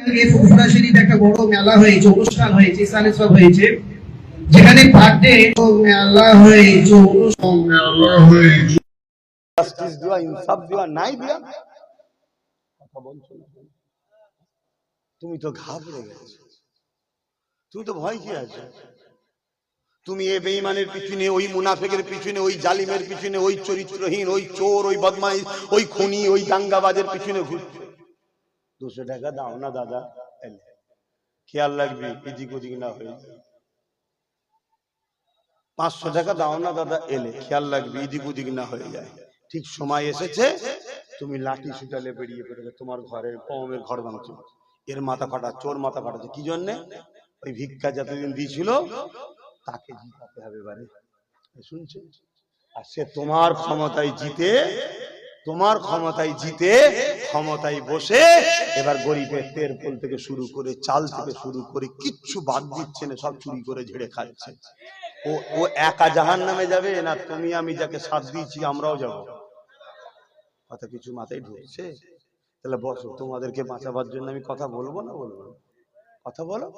আগে ফুরফুরা শরীফে একটা বড় মেলা হয়েছে, অনুষ্ঠান হয়েছে, ইসলামিক সব হয়েছে, যেখানে বার্থডে মেলা হয়েছে, মেলা হয়েছে, জাস্টিস দেওয়া, ইনসাফ দেওয়া নাই দেওয়া কথা বলছো না। তুমি তো ঘাবড়ে গেছো, তুমি তো ভয় খেয়ে আছো। তুমি এ বেঈমানের পিছনে, ওই মুনাফিকের পিছনে, ওই জালিমের পিছনে, ওই চরিত্রহীন, ওই চোর, ওই বদমাইশ, ওই খুনি, ওই দাঙ্গাবাজের পিছনে ঘুরছো। 200 টাকা দাও না দাদা, খেয়াল রাখবি এদিক ওদিক না হয়ে যায়। 500 টাকা দাও না দাদা, এলে খেয়াল রাখবি এদিক ওদিক না হয়ে যায়। ঠিক সময় এসেছে, তুমি লাঠি ছুটালে বেরিয়ে পড়বে, তোমার ঘরের কওমের ঘর ভাঙছো, এর মাথা ফাটা, চোর মাথা ফাটাচ্ছে। কি জন্যে? ওই ভিক্ষা যতদিন দিয়েছিল তাকে জিতাতে হবে বারে, শুনছে? আর সে তোমার ক্ষমতায় জিতে, তোমার ক্ষমতায় জিতে, ক্ষমতায় বসে এবার গরিবের তেরপল থেকে শুরু করে, চাল থেকে শুরু করে কিচ্ছু বাদ দিচ্ছে না, সব চুরি করে ঝেড়ে খাচ্ছে। ও একা জাহান্নামে যাবে না তুমি আমি যাকে সাথ দিয়েছি আমরাও যাব? কথা কিছু মাথায় ঢুকছে? তাহলে বসো, তোমাদেরকে বাঁচাবার জন্য আমি কথা বলবো না বলবো? কথা বলো।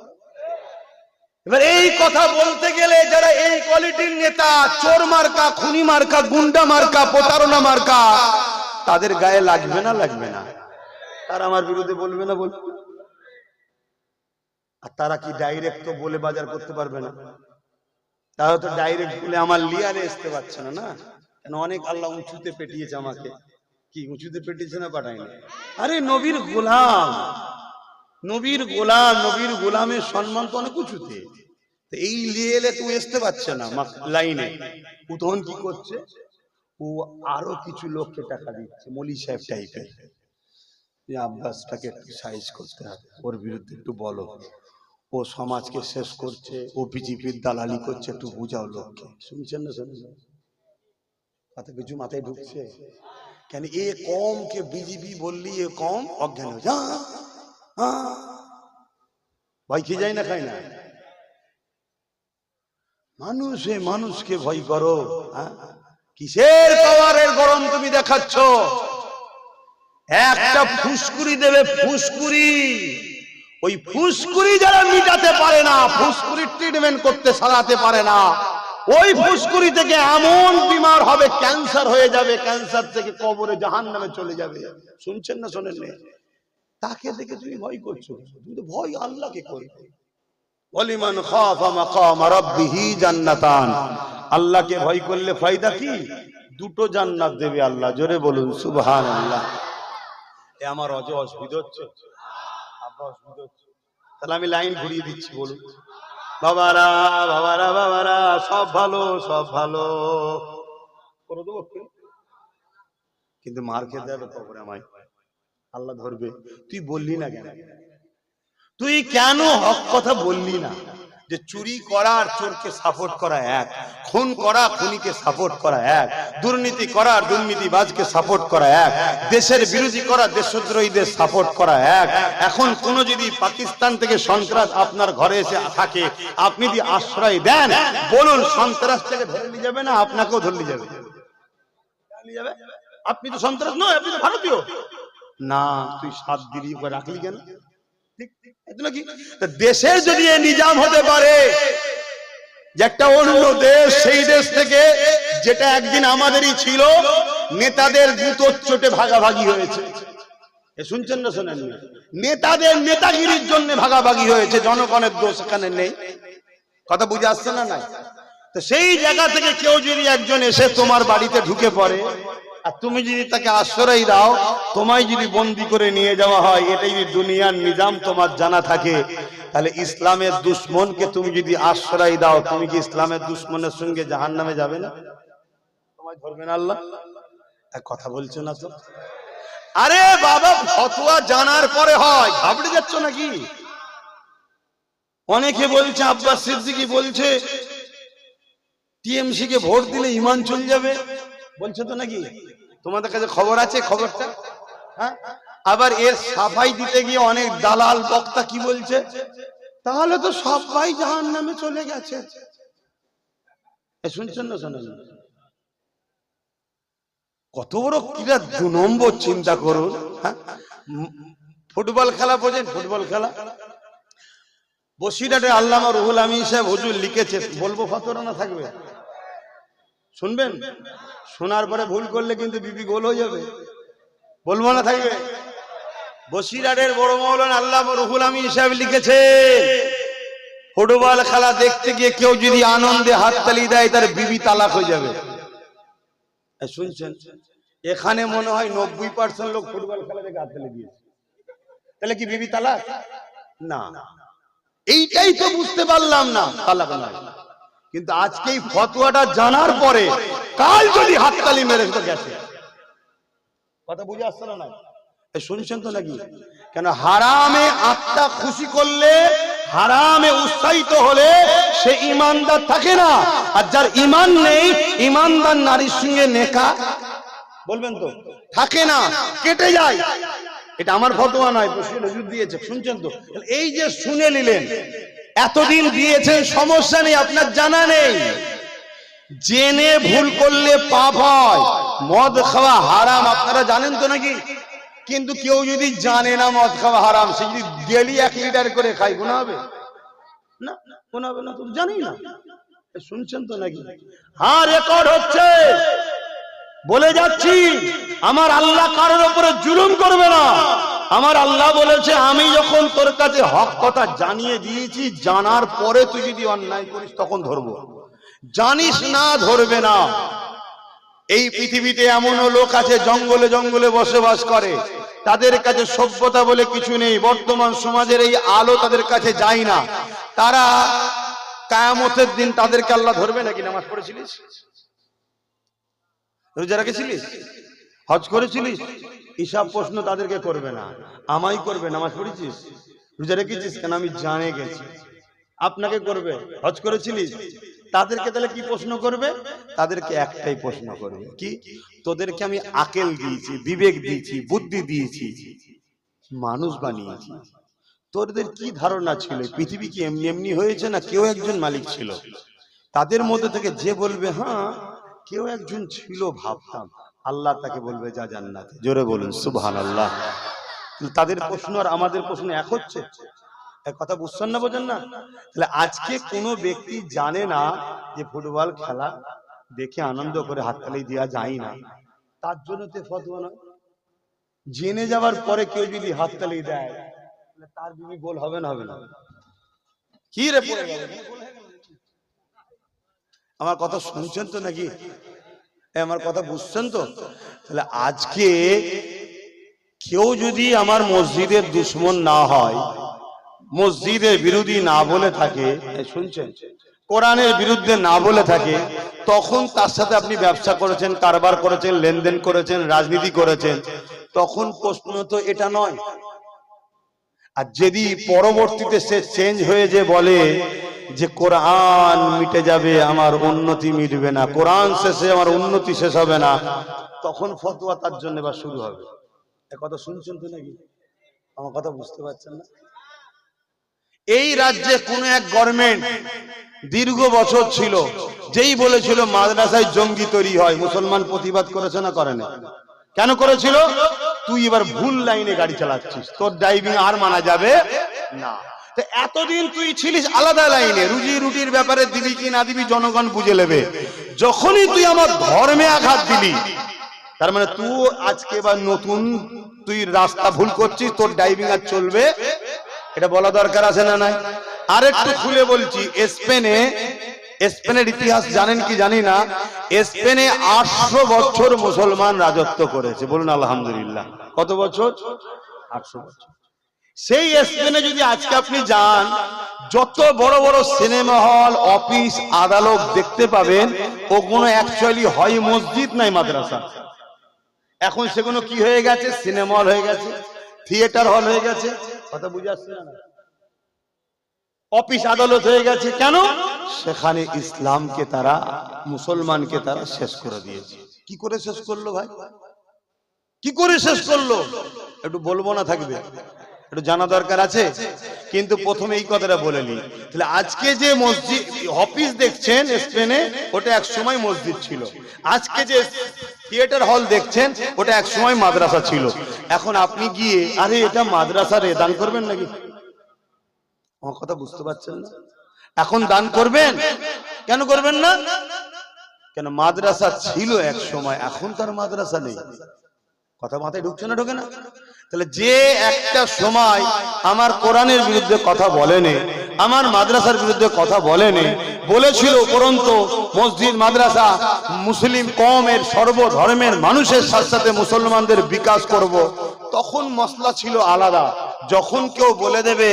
এবার এই কথা বলতে গেলে যারা এই কোয়ালিটির নেতা, চোর মার্কা, খুনি মার্কা, গুন্ডা মার্কা, প্রতারণা মার্কা, তাদের গায়ে লাগবে না লাগবে না? তারা আমার বিরুদ্ধে বলবে না বলবে? আর তারা কি ডাইরেক্ট তো বলে বাজার করতে পারবে না? তারা তো ডাইরেক্ট বলে আমার লিয়ারে আসতে পারছে না, না? কেন? অনেক আল্লাহ উঁচুতে পেটিয়েছে আমাকে। কি উঁচুতে পেটিয়েছে না পাঠায়নি? আরে নবীর গোলাম, নবীর গোলাম, নবীর গোলামের সম্মান তো অনেক উঁচুতে। এই লিয়েলে তুই আসতে পারছে না লাইনে, ও তখন কি করছে? ও আরো কিছু লোককে টাকা দিচ্ছে, মলি সাহেব টাইপের, আব্বাসটাকে একটু সাইজ করতে হবে, ওর বিরুদ্ধে একটু বলো, ও সমাজকে শেষ করছে, ও বিজেপির দালালি করছে, একটু বুঝাও লোককে। শুনছেন না? শুনছেন? কথা কিছু মাথায় ঢুকছে? কেন এ কমকে বিজেপি বললি এ কম অজ্ঞান হয়ে যা, ভয় খেয়ে যায় না, খায় না? মানুষে মানুষকে ভয় করো, কিসের পাওয়ারের গরম তুমি দেখাচ্ছ? একটা ফুসকুরি দেবে, ফুসকুরি, ওই ফুসকুরি যারা মিটাতে পারে না, ফুসকুরির ট্রিটমেন্ট করতে সারাতে পারে না, ওই ফুসকুরি থেকে এমন বিমার হবে, ক্যান্সার হয়ে যাবে, ক্যান্সার থেকে কবরে জাহান্নামে চলে যাবে। শুনছেন না শোনেন না? তাকে দেখে তুমি ভয় করছো? তুমি তো ভয় আল্লাহকে করবে। ওয়ালিমান খাফা মাকাম রাব্বিহি জান্নাতান, আল্লাহকে ভয় করলে ফায়দা কি? দুটো জান্নাত দেবে আল্লাহ। জোরে বলুন সুবহানাল্লাহ। এ আমার অসুবিধা হচ্ছে? আব্বা অসুবিধা হচ্ছে? তাহলে আমি লাইন ঘুরিয়ে দিচ্ছি, বলুন। বাবারা বাবারা বাবারা, সব ভালো, সব ভালো করে দেবো, কিন্তু মার খেতে হবে কবরে, আমায় আল্লাহ ধরবে। তুই বললি না কেন? তুই কেন হক কথা বললি না? যে চুরি করা আর চোরকে সাপোর্ট করা এক, খুন করা খুনিকে সাপোর্ট করা এক, দুর্নীতি করা আর দুর্নীতিবাজকে সাপোর্ট করা এক, দেশের বিরোধী করা দেশদ্রোহীদের সাপোর্ট করা এক। এখন কোন যদি পাকিস্তান থেকে সন্ত্রাস আপনার ঘরে এসে থাকে, আপনি যদি আশ্রয় দেন, বলুন সন্ত্রাসটাকে ধরে নিয়ে যাবে না আপনাকেও ধরে নিয়ে যাবে? আপনি তো সন্ত্রাস নয়, আপনি তো ভারতীয় না। তুই 7 দিন করে রাখলি কেন? দেশের যদি নিজাম হতে পারে যে একটা অন্য দেশ, সেই দেশ থেকে যেটা একদিন আমাদেরই ছিল, নেতাদের জুতোর চোটে ভাগাভাগি হয়েছে। শুনছেন না শোনেন? নেতাদের নেতাগিরির জন্য ভাগাভাগি হয়েছে, জনগণের দোষ এখানে নেই। কথা বুঝে আসছে না? নাই তো সেই জায়গা থেকে কেউ যদি একজন এসে তোমার বাড়িতে ঢুকে পড়ে, আর তুমি যদি তাকে আশ্রয় দাও, তোমায় যদি বন্দি করে নিয়ে যাওয়া হয়, এটাই যদি দুনিয়ার নিজাম তোমার জানা থাকে, তাহলে ইসলামের দুশ্মনকে তুমি যদি আশ্রয় দাও, তুমি কি ইসলামের দুশ্মনের সঙ্গে জাহান্নামে যাবে না? তোমায় ধরবে না আল্লাহ? এক কথা বলছো না তো? আরে বাবা, ফতোয়া জানার পরে হয়, ঘাবড়ে যাচ্ছ নাকি? অনেকে বলছে, আব্বাস সিদ্দিকী বলছে টিএমসি কে ভোট দিলে ঈমান চলে যাবে, বলছে তো নাকি? তোমাদের কাছে খবর আছে খবরটা? হ্যাঁ। আবার এর সাফাই দিতে গিয়ে অনেক দালাল বক্তা কি বলছে? তাহলে তো সবাই জাহান্নামে চলে গেছে। শুনছেন না শোনেন? কত বড় কিরা 2 নম্বর, চিন্তা করুন। ফুটবল খেলা বোঝেন? ফুটবল খেলা বসিরহাটে আল্লামা রুহুল আমিন সাহেব হুজুর লিখেছে, বলবো ফতোয়া না থাকবে? শুনবেন? শোনার পরে ভুল করলে কিন্তু বিপি গোল হয়ে যাবে। বলবো না থাকবে? বসিরহাটের বড় মাওলানা আল্লামা রুহুল আমিন সাহেব লিখেছে, ফুটবল খেলা দেখতে গিয়ে কেউ যদি আনন্দে হাততালি দেয় তার বিবি তালাক হয়ে যাবে। শুনছেন? এখানে মনে হয় 90% লোক ফুটবল খেলা দেখে হাততালি দিয়েছে, তাহলে কি বিবি তালাক? না, এইটাই তো বুঝতে পারলাম না, তালাক নয়। কিন্তু আজকে এই ফতোয়াটা জানার পরে কাল যদি হাততালি মেরে তো গেছে। কথা বুঝে আসছে না? শুনছেন তো নাকি? কেন হারামে আত্মা খুশি করলে, হারামে উৎসাহিত হলে সে ইমানদার থাকে না। আর যার ইমান নেই, ইমানদার নারীর সঙ্গে নেকা বলবেন তো থাকে না, কেটে যায়। এটা আমার ফতোয়া নয়, হুজুর দিয়েছে। শুনছেন তো? এই যে শুনে নিলেন, এতদিন দিয়েছেন, সমস্যা নেই, আপনার জানা নেই। জেনে ভুল করলে পাপ হয়। মদ খাওয়া হারাম আপনারা জানেন তো নাকি? কিন্তু কেউ যদি জানে না মদ খাওয়া হারাম, সে যদি ডেলি 1 লিটার করে খায়, গুনাহ হবে না? গুনাহ হবে না? তো জানি না। শুনছেন তো নাকি? হ্যাঁ, রেকর্ড হচ্ছে। বলে যাচ্ছি, আমার আল্লাহ কারোর উপরে জুলুম করবে না। আমার আল্লাহ বলেছে, আমি যখন তোর কাছে হক কথা জানিয়ে দিয়েছি, জানার পরে তুই যদি অন্যায় করিস তখন ধরবো, জানিস না ধরবে না। এই পৃথিবীতে এমনও লোক আছে জঙ্গলে জঙ্গলে বসবাস করে, তাদের কাছে সভ্যতা বলে কিছু নেই। বর্তমান সমাজের এই আলো তাদের কাছে যায় না। তারা কিয়ামতের দিন তাদেরকে আল্লাহ ধরবে নাকি? নামাজ পড়েছিলিস? রোজা রেখেছিলিস? হজ করেছিলিস? হিসাব প্রশ্ন তাদেরকে করবে না, আমাই করবে। নামাজ পড়েছিস? রোজা রেখেছিস? কেন? আমি জানে গেছি। আপনাকে করবে। হজ করেছিলিস? তাদেরকে তাহলে কি প্রশ্ন করবে? তাদেরকে একটাই প্রশ্ন করবে, কি? তোদেরকে আমি আকেল দিয়েছি, বিবেক দিয়েছি, বুদ্ধি দিয়েছি, মানুষ বানিয়েছি। তোদের কি ধারণা ছিল পৃথিবী কি এমনি এমনি হয়েছে, না কেউ একজন মালিক ছিল? তাদের মধ্যে থেকে যে বলবে হ্যাঁ কেউ একজন ছিল ভাবতাম, আল্লাহ তাকে বলবে যা জান্নাতে। জোরে বলুন সুবহানাল্লাহ। তাদের প্রশ্ন আর আমাদের প্রশ্ন এক হচ্ছে? এক কথা বুঝছেন না, বোঝেন না? তাহলে আজকে কোনো ব্যক্তি জানে না যে ফুটবল খেলা দেখে আনন্দ করে হাততালি দেওয়া যায় না, তার জন্য তো ফতোয়া নয়। জেনে যাওয়ার পরে কেউ যদি হাততালি দেয়, তার বিবি গোল হবে না? হবে না? কি রে পড়ে গেল? আমার কথা শুনছেন তো নাকি? আমার কথা বুঝছেন তো? তাহলে আজকে কেউ যদি আমার মসজিদের দুশমন না হয়, মসজিদের বিরোধী না বলে থাকে, শুনছেন, কোরআনের বিরুদ্ধে না বলে থাকে, তখন তার সাথে আপনি ব্যবসা করেছেন, কারবার করেছেন, লেনদেন করেছেন, রাজনীতি করেছেন, তখন প্রশ্ন তো এটা নয়। আর যদি পরবর্তীতে সে চেঞ্জ হয়ে যে বলে যে কোরআন মিটে যাবে, আমার উন্নতি মিটবে না, কোরআন শেষে আমার উন্নতি শেষ হবে না, তখন ফতোয়া তার জন্য বা শুরু হবে। এ কথা শুনছেন তো নাকি? আমার কথা বুঝতে পারছেন না? এই রাজ্যে কোন এক গভর্নমেন্ট দীর্ঘ বছর ছিল, যেই বলেছিল মাদ্রাসায় জঙ্গি তৈরি হয়, মুসলমান প্রতিবাদ করেছে না করে না? কেন করেছিল? তুই এবার ভুল লাইনে গাড়ি চালাচ্ছিস, তোর ড্রাইভিং আর মানা যাবে না। তো এতদিন তুই ছিলিস আলাদা লাইনে, রুজি রুটির ব্যাপারে দিবি কি না দিবি জনগণ বুঝে নেবে। যখনই তুই আমার ধর্মে আঘাত দিলি, তার মানে তুই আজকে বা নতুন তুই রাস্তা ভুল করছিস, তোর ড্রাইভিং আর চলবে, এটা বলা দরকার আছে না নাই? আর একটু খুলে বলছি, স্পেনের ইতিহাস জানেন কি জানি না, স্পেনে 800 বছর মুসলমান রাজত্ব করেছে। বলুন আলহামদুলিল্লাহ। কত বছর? 800 বছর। সেই স্পেনে যদি আজকে আপনি যান, যত বড় বড় সিনেমা হল, অফিস, আদালত দেখতে পাবেন, ওগুলো অ্যাকচুয়ালি হয় মসজিদ নাই মাদ্রাসা। এখন সেগুলো কি হয়ে গেছে? সিনেমা হল হয়ে গেছে, থিয়েটার হল হয়ে গেছে। কথা বুঝে আসছে না? অফিস আদালত হয়ে গেছে। কেন? সেখানে ইসলামকে তারা, মুসলমানকে তারা শেষ করে দিয়েছে। কি করে শেষ করলো ভাই? কি করে শেষ করলো? একটু বলবো না থাকবে? একটু জানা দরকার আছে। কিন্তু প্রথমে এই কথাটা বলে নি। তাহলে আজকে যে মসজিদ অফিস দেখছেন স্পেনে, ওটা এক সময় মসজিদ ছিল। আজকে যে থিয়েটার হল দেখছেন, ওটা এক সময় মাদ্রাসা ছিল। এখন আপনি গিয়ে আরে এটা মাদ্রাসা রে, দান করবেন নাকি? আমার কথা বুঝতে পারছেন না? এখন দান করবেন? কেন করবেন না? কেন? মাদ্রাসা ছিল এক সময়, এখন তার মাদ্রাসা নেই। কথা মাথায় ঢুকছে না? ঢোকে না? তাহলে যে একটা সময় আমার কোরআনের বিরুদ্ধে কথা বলেনি, আমার মাদ্রাসার বিরুদ্ধে কথা বলেনি, বলেছিল উপরন্তু মসজিদ মাদ্রাসা মুসলিম কওমের সর্বধর্মের মানুষের সাথে সাথে মুসলমানদের বিকাশ করব, তখন মসলা ছিল আলাদা। যখন কেউ বলে দেবে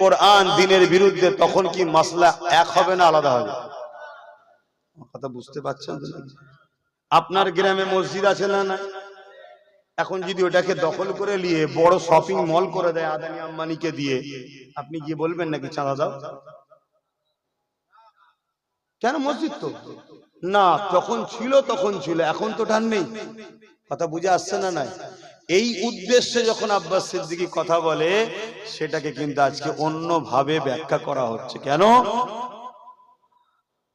কোরআন দ্বীনের বিরুদ্ধে, তখন কি মসলা এক হবে না আলাদা হবে? কথা বুঝতে পারছেন? আপনার গ্রামে মসজিদ আছে না? না। এখন যদি ওটাকে দখল করে নিয়ে বড় শপিং মল করে দেয় আদানি আম্বানিকে দিয়ে, আপনি গিয়ে বলবেন নাকি চাঁদা দাও? কেন? মসজিদ তো না, যখন ছিল তখন ছিল, এখন তো টান নেই। কথা বুঝে আসছে না? নাই। এই উদ্দেশ্যে যখন আব্বাস সিদ্দিকী কথা বলে, সেটাকে কিন্তু আজকে অন্যভাবে ব্যাখ্যা করা হচ্ছে। কেন?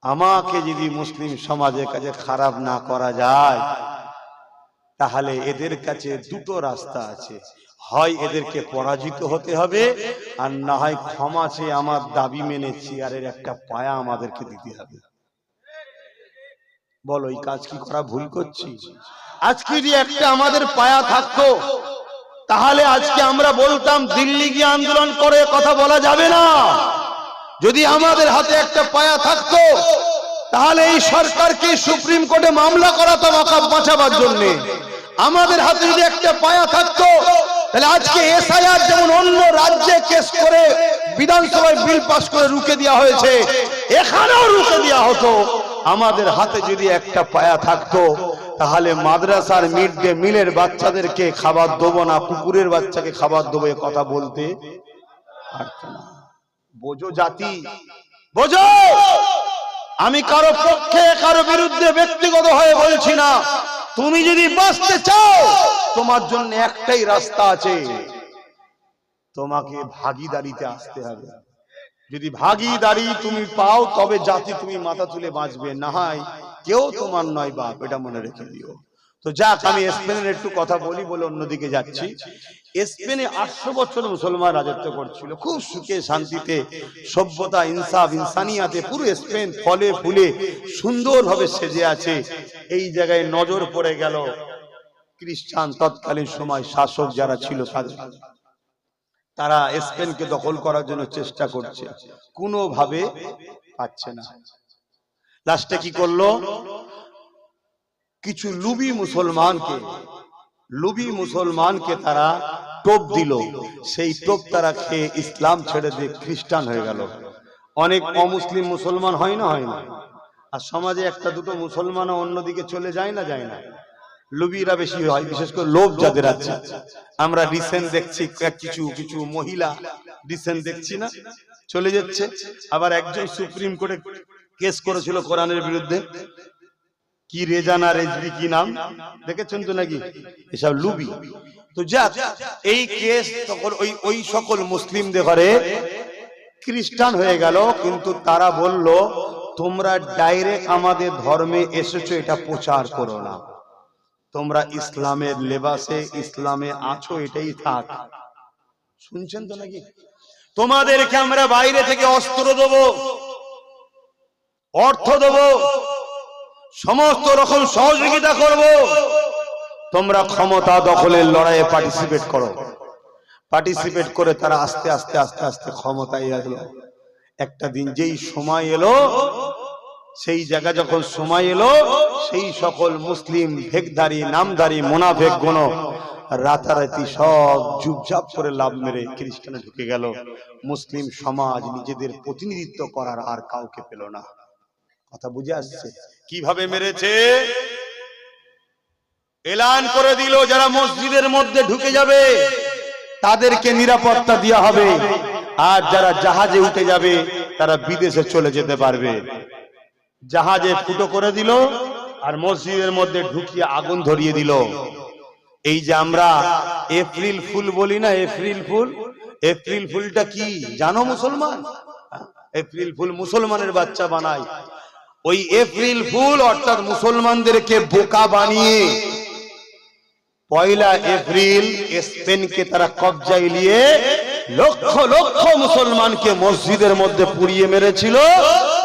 আমাকে যদি মুসলিম সমাজের কাছে খারাপ না করা যায়, তাহলে এদের কাছে দুটো রাস্তা আছে, হয় এদেরকে পরাজিত হতে হবে, আর না হয় ক্ষমা চেয়ে আমার দাবি মেনে চেয়ারের একটা পায়া আমাদেরকে দিতে হবে। বলো, এই কাজ কি করা ভুল করছি? আজকে যদি একটা আমাদের পায়া থাকতো, তাহলে আজকে আমরা বলতাম দিল্লি গিয়ে আন্দোলন করে কথা বলা যাবে না। যদি আমাদের হাতে একটা পায়া থাকতো, তাহলে এই সরকারকে সুপ্রিম কোর্টে মামলা করাতাম ওয়াকফ বাঁচাবার জন্য। আমাদের হাতে যদি একটা পায়া থাকতো, তাহলে আজকে এসআইআর যেমন অন্য রাজ্যে কেস করে বিধানসভায় বিল পাস করে রুখে দেওয়া হয়েছে, এখানেও রুখে দেওয়া হতো। আমাদের হাতে যদি একটা পায়া থাকতো, তাহলে মাদ্রাসার মিড ডে মিলের বাচ্চাদেরকে খাবার দেবো না, কুকুরের বাচ্চাকে খাবার দেবো, এ কথা বলতে পারতো না। বোঝো জাতি, বোঝো। আমি কারো পক্ষে কারো বিরুদ্ধে ব্যক্তিগত হয়ে বলছি না। তুমি যদি বাঁচতে চাও, তোমার জন্য একটাই রাস্তা আছে, তোমাকে ভাগীদারিতে আসতে হবে। যদি ভাগীদারি তুমি পাও, তবে জাতি তুমি মাথা তুলে বাঁচবে, না হয় কেউ তোমার নয় বাপ, এটা মনে রেখে দিও। তো যাক, আমি স্পেনের একটু কথা বলি বলে অন্যদিকে যাচ্ছি। স্পেনে 800 বছর মুসলমান রাজত্ব করছিল, খুব সুখে শান্তিতে, সভ্যতা, ইনসাফ, ইনসানিয়াতে পুরো স্পেন ফলে ফুলে সুন্দরভাবে সেজে আছে। এই জায়গায় নজর পড়ে গেল খ্রিস্টান তৎকালীন সময় শাসক যারা ছিল তাদের। তারা স্পেনকে দখল করার জন্য চেষ্টা করছে, কোনোভাবে পাচ্ছে না। লাস্টে কি করলো? কিছু লুবি মুসলমানকে তারা টোপ দিল। সেই টোপ তারা খেয়ে ইসলাম ছেড়ে দিয়ে খ্রিস্টান হয়ে গেল। অনেক অমুসলিম মুসলমান হয় না? হয় না? আর সমাজে একটা দুটো মুসলমানও অন্যদিকে চলে যায় না? যায় না? লুবিরা বেশি হয়, বিশেষ করে লোভ যাদের আছে। আমরা রিসেন্ট দেখছি কিছু মহিলা রিসেন্ট দেখছি না, চলে যাচ্ছে। আবার একজন সুপ্রিম কোর্টে কেস করেছিল কোরআনের বিরুদ্ধে, কি রেজানা রেজবি কি নাম, দেখেছেন তো নাকি? এসব লুবি। তো যাক, এই কেস তখন ওই সকল মুসলিমদের ঘরে খ্রিস্টান হয়ে গেল। কিন্তু তারা বলল, তোমরা ডাইরেক্ট আমাদের ধর্মে এসেছো, এটা প্রচার করো না। তোমরা ইসলামের লেবাসে ইসলামে আছো, এটাই থাক। শুনছেন তো নাকি? তোমাদেরকে আমরা বাইরে থেকে অস্ত্র দেবো, অর্থ দেবো, সমস্ত রকম সহযোগিতা করব, তোমরা ক্ষমতা দখলের লড়াইয়ে পার্টিসিপেট করে তারা আস্তে আস্তে আস্তে আস্তে ক্ষমতায় এলো। একটা দিন যেই সময় এলো, সেই জায়গা যখন সময় এলো, সেই সকল মুসলিম ভেকধারী নামধারী মুনাফেক গুণ রাতারাতি সব চুপচাপ করে লাভ মেরে খ্রিস্টানে ঢুকে গেল। মুসলিম সমাজ নিজেদের প্রতিনিধিত্ব করার আর কাউকে পেল না। কথা বুঝে আসছে? কিভাবে মেরেছে? এলান করে দিল, যারা মসজিদের মধ্যে ঢুকে যাবে তাদেরকে নিরাপত্তা দেওয়া হবে, আর যারা জাহাজে উঠে যাবে তারা বিদেশে চলে যেতে পারবে। জাহাজে ফুটো করে দিল, আর মসজিদের মধ্যে ঢুকিয়ে আগুন ধরিয়ে দিল। এই যে আমরা এপ্রিল ফুল বলি না, এপ্রিল ফুলটা কি জানো মুসলমান? এপ্রিল ফুল মুসলমানের বাচ্চা বানায়। ওই এপ্রিল ফুল অর্থাৎ মুসলমানদেরকে বোকা বানিয়ে পয়লা এপ্রিল স্পেনকে তারা কবজায় নিয়ে লক্ষ লক্ষ মুসলমানকে মসজিদের মধ্যে পুড়িয়ে মেরেছিল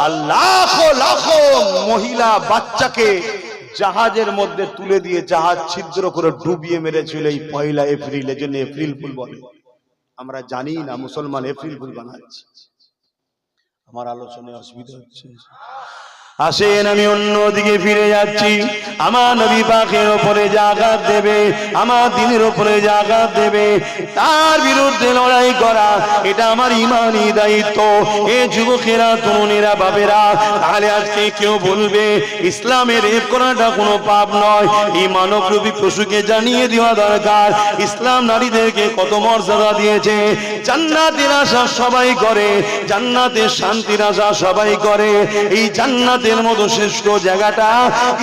আর লাখো লাখো মহিলা বাচ্চাকে জাহাজের মধ্যে তুলে দিয়ে জাহাজ ছিদ্র করে ডুবিয়ে মেরেছিল এই পয়লা এপ্রিল। এর জন্য এপ্রিল ফুল বলে। আমরা জানি না মুসলমান এপ্রিল ফুল বানাচ্ছে। আমার আলোচনায় অসুবিধা হচ্ছে? আসেন আমি অন্যদিকে ফিরে যাচ্ছি। আমার নবী পাকের উপরে যে আঘাত দেবে, আমার দিনের উপরে যে আঘাত দেবে, তার বিরুদ্ধে লড়াই করা এটা আমার ইমানি দায়িত্ব। এ যুবকেরা, তরুণেরা, বাবেরা, তাহলে আজকে কেউ বলবে ইসলামের রেপ করাটা কোনো পাপ নয়। এই মানবরূপী পশুকে জানিয়ে দেওয়া দরকার ইসলাম নারীদেরকে কত মর্যাদা দিয়েছে। জান্নাতের আশা সবাই করে, জান্নাতের শান্তির আশা সবাই করে। এই জান্নাতের মতো শ্রেষ্ঠ জায়গাটা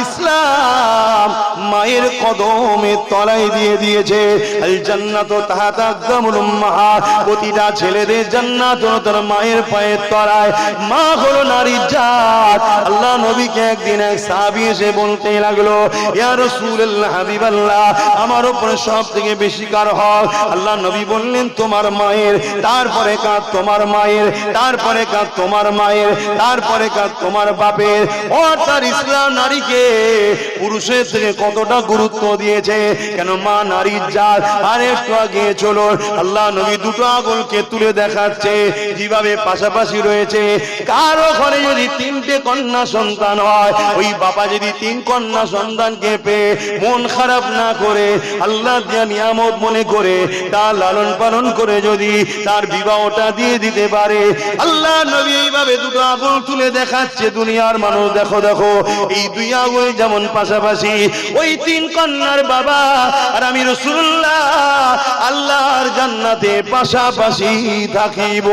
ইসলাম মায়ের কদমের তলায় দিয়ে দিয়েছে। আল জান্নাতু তাহতা আকদামুল উম্মাহাত, প্রতিটা ছেলেদের জান্নাত হলো তার মায়ের পায়ের তলায়। মা হলো নারীর জাত। আল্লাহ নবীকে একদিন এক সাহাবী এসে বলতে লাগলো, ইয়া রাসূলুল্লাহ, হাবিবাল্লাহ, আমার উপরে সবথেকে বেশি কার হক? আল্লাহ নবী বললেন তোমার মায়ের, তারপরে কার তোমার মায়ের, তারপরে কার তোমার মায়ের, তারপরে কার তোমার বাপের। অর্থাৎ ইসলাম নারীকে পুরুষের থেকে কতটা গুরুত্ব দিয়েছে। কেন? মা নারীর জাত। আর একটু আগে চলো, আল্লাহ নবী দুটো আঙুলকে তুলে দেখাচ্ছে যেভাবে পাশাপাশি রয়েছে। কারো ঘরে যদি তিনটে কন্যা সন্তান হয়, ওই বাবা যদি তিন কন্যা সন্তানকে পেয়ে মন খারাপ না করে, আল্লাহ দিয়া নিয়ামত মনে করে তার লালন পালন করে যদি তার বিবাহটা দিয়ে দিতে পারে, আল্লাহ নবী এইভাবে দুটো আঙুল তুলে দেখাচ্ছে দুনিয়ার মানুষ, দেখো দেখো এই দুই আঙুল যেমন পাশাপাশি, ওই তিন কন্যার বাবা আর আমি রাসূলুল্লাহ আল্লাহর জান্নাতে পাশাপাশি থাকিব।